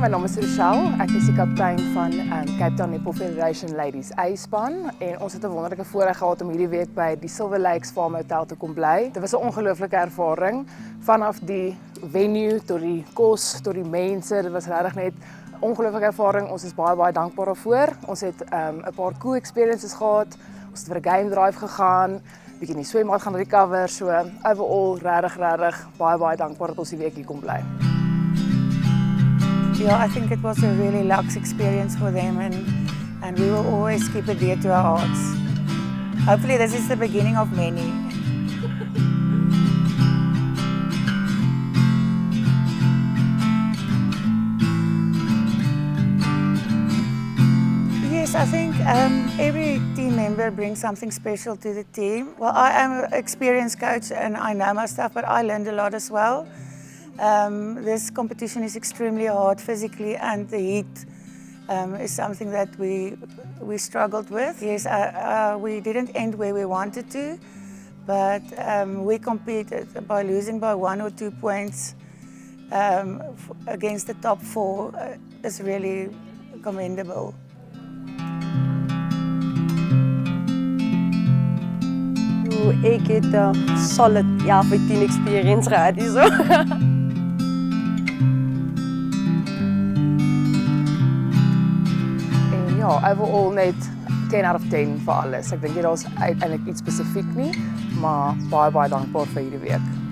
my naam is Rochelle. Ek is die kaptein van Cape Town Netball Federation Ladies A-span en ons het 'n wonderlike voorreg gehad om hierdie week by die Silver Lakes Farm Hotel te kom bly. Dit was 'n ongelooflike ervaring vanaf die venue tot die kos tot die mense. Dit was regtig net 'n ongelooflike ervaring. Ons is baie dankbaar daarvoor. Ons het 'n paar cool experiences gehad. Ons het vir 'n game drive gegaan. Bietjie in die swembad gaan recover. So overall regtig baie dankbaar dat ons die week hier kon bly. Yeah, I think it was a really luxe experience for them and we will always keep it dear to our hearts. Hopefully this is the beginning of many. Yes, I think every team member brings something special to the team. Well, I am an experienced coach and I know my stuff, but I learned a lot as well. This competition is extremely hard physically and the heat is something that we struggled with. Yes, we didn't end where we wanted to, but we competed by losing by 1 or 2 points against the top 4 is really commendable. Ek het 'n solid 10 experience gehad hierso. Ja, overall net 10 out of 10 vir alles. Ek dink nie daar's uiteindelik iets spesifiek nie, maar baie dankbaar vir hierdie week.